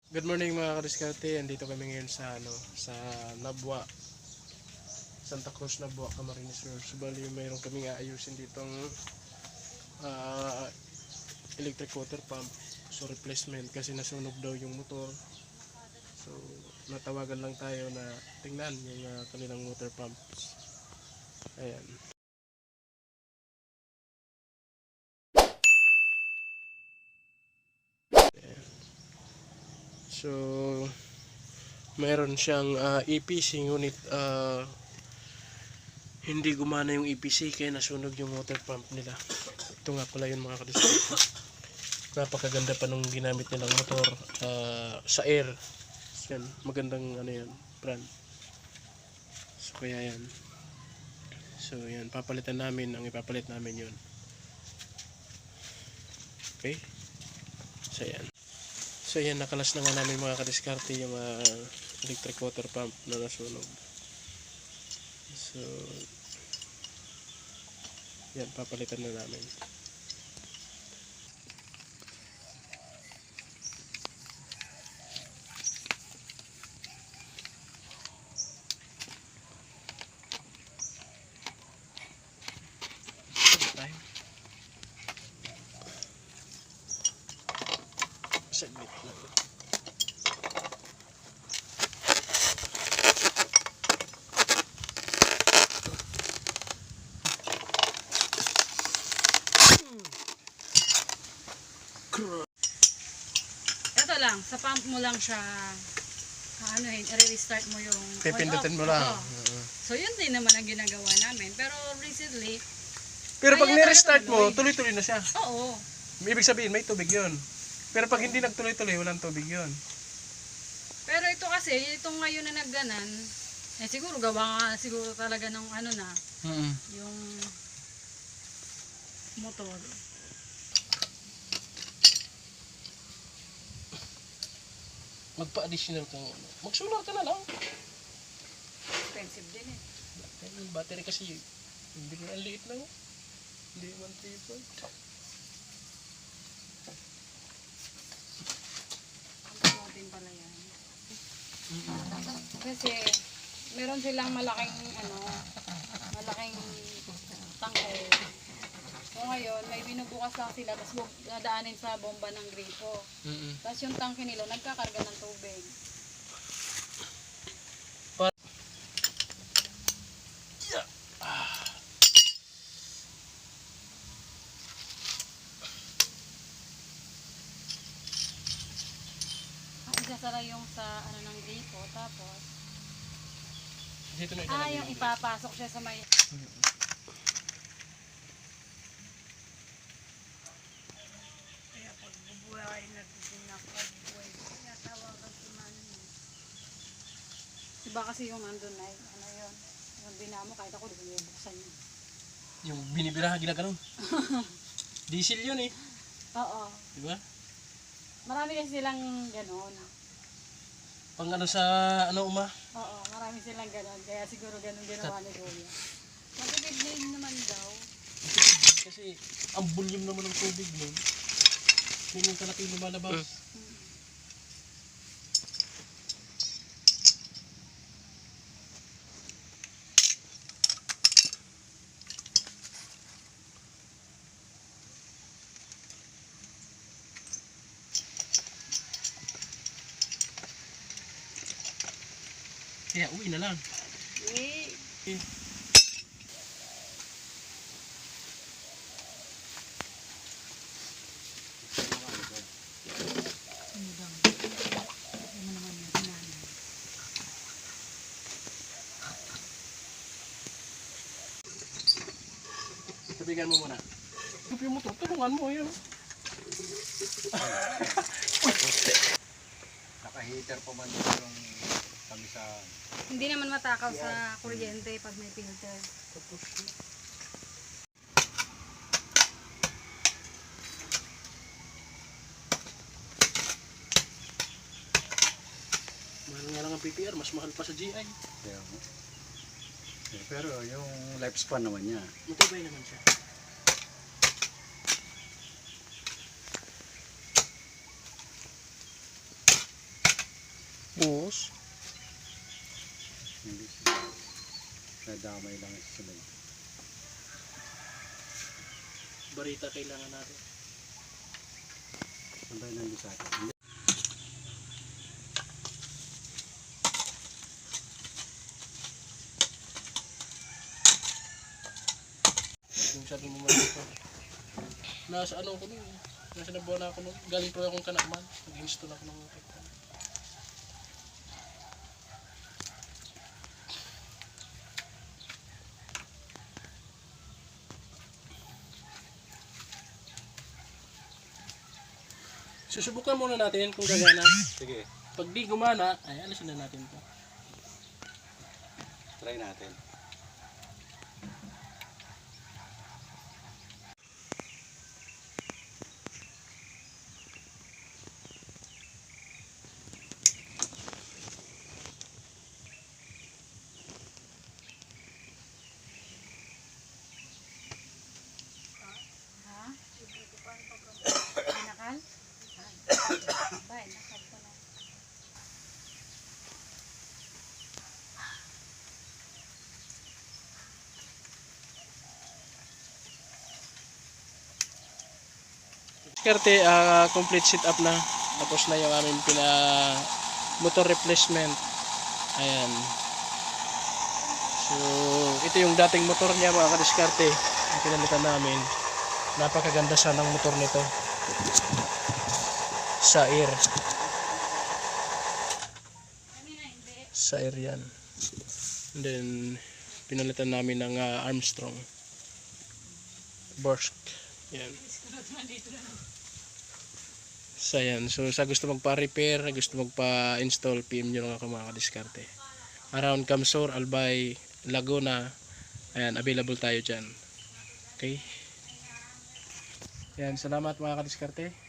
Good morning mga kadiskarte. Andito kami ngayon sa sa Nabwa, Santa Cruz, Nabwa, Camarines Sur. Subali mayroon kaming aayusin ditong ah, electric water pump. So replacement kasi nasunog daw yung motor. So natawagan lang tayo na tingnan yung kanilang water pumps. Ayan. So meron siyang EPC ngunit hindi gumana yung EPC kaya nasunog yung water pump nila. Ito nga pala yun mga kadiskarte. Napakaganda pa nung ginamit nilang motor sa air. Yan, magandang ano yan, brand. So kaya yan. So yan, papalitan namin, ang ipapalit namin yun. Okay? So yan. So yan, nakalas na nga namin mga kadiskarte yung electric water pump na nasunog. So yan, papalitan na namin. Saglit lang. Ito lang, sa pump mo lang siya i-restart mo yung Pipindutin mo lang. So yun din naman ang ginagawa namin. Pero recently, Pero pag kaya ni-restart mo, tuloy. tuloy-tuloy na siya. Oo. Ibig sabihin, may tubig yun. Pero pag hindi nagtuloy-tuloy, walang tubig yun. Pero ito kasi, itong ngayon na nagganan, siguro gawa nga siguro talaga ng yung motor. Magpa-additional kang mag-solar ka na lang. Expensive din eh. Yung battery kasi, hindi na ang liit lang. Hindi 134. Ang din pala yan. Kasi, meron silang malaking tangke. So ngayon, may binubukas lang sila, tapos dadaanin sa bomba ng gripo. Tapos yung tangke nila, nagkakarga ng tubig. Isasara yung sa ng gripo, tapos Dito na ilalagay yung ipapasok siya sa may kaya pag bubuhay nagpapagbuhay kaya tawagan si Manny. Diba kasi yung andun ay yun, yung dinamo kahit ako di ko bubuksan yun. Yung binibiraha ginaganon. Diesel yun eh. Oo. Diba? Marami kasi silang ganon. Pang ano sa uma? Oo, marami silang ganon. Kaya siguro ganon ginawa ni Kuya. Matipid din naman daw. Kasi ang volume naman ng tubig nun. Yun yung kalaki lumalabas. Kaya uwi na lang. Eh. Sabigan mo muna. Tupi mo to, tulungan mo yun. Naka-heater pa man yung kamisahan. Hindi naman matakaw sa kuryente pag may filter. Tapos mahal nga lang ang PPR, mas mahal pa sa GI. Kaya, pero yung lifespan naman niya. Matibay naman siya. Buhos. Hindi sila. Nadamay lang sila. Barita kailangan natin. Sandali lang sa akin. Yung sabi mo man ito. Nasa ano ko nun. Nasa nabuhan ako nun. Galing po akong kanaman. Nag-install ako ng TikTok. Susubukan muna natin kung gagana. Sige, Pag di gumana, ay alisin na natin to. try natin. Ha? Inakal? Ba, inakal ko na. Kerte, complete sit up na. Tapos na yung aming motor replacement. Ayan. So, ito yung dating motor niya mga kadiskarte. Ang pinalitan namin. Napakaganda sana ng motor nito. Sair. Sair yan. And then, pinalitan namin ng Armstrong. Bosch. Yan. So, ayan. So, sa gusto magpa-repair, gusto magpa-install, PM nyo lang ako mga kadiskarte. Around Camsor, Albay, Laguna. Ayan, available tayo dyan. Okay? Ayan, salamat mga kadiskarte.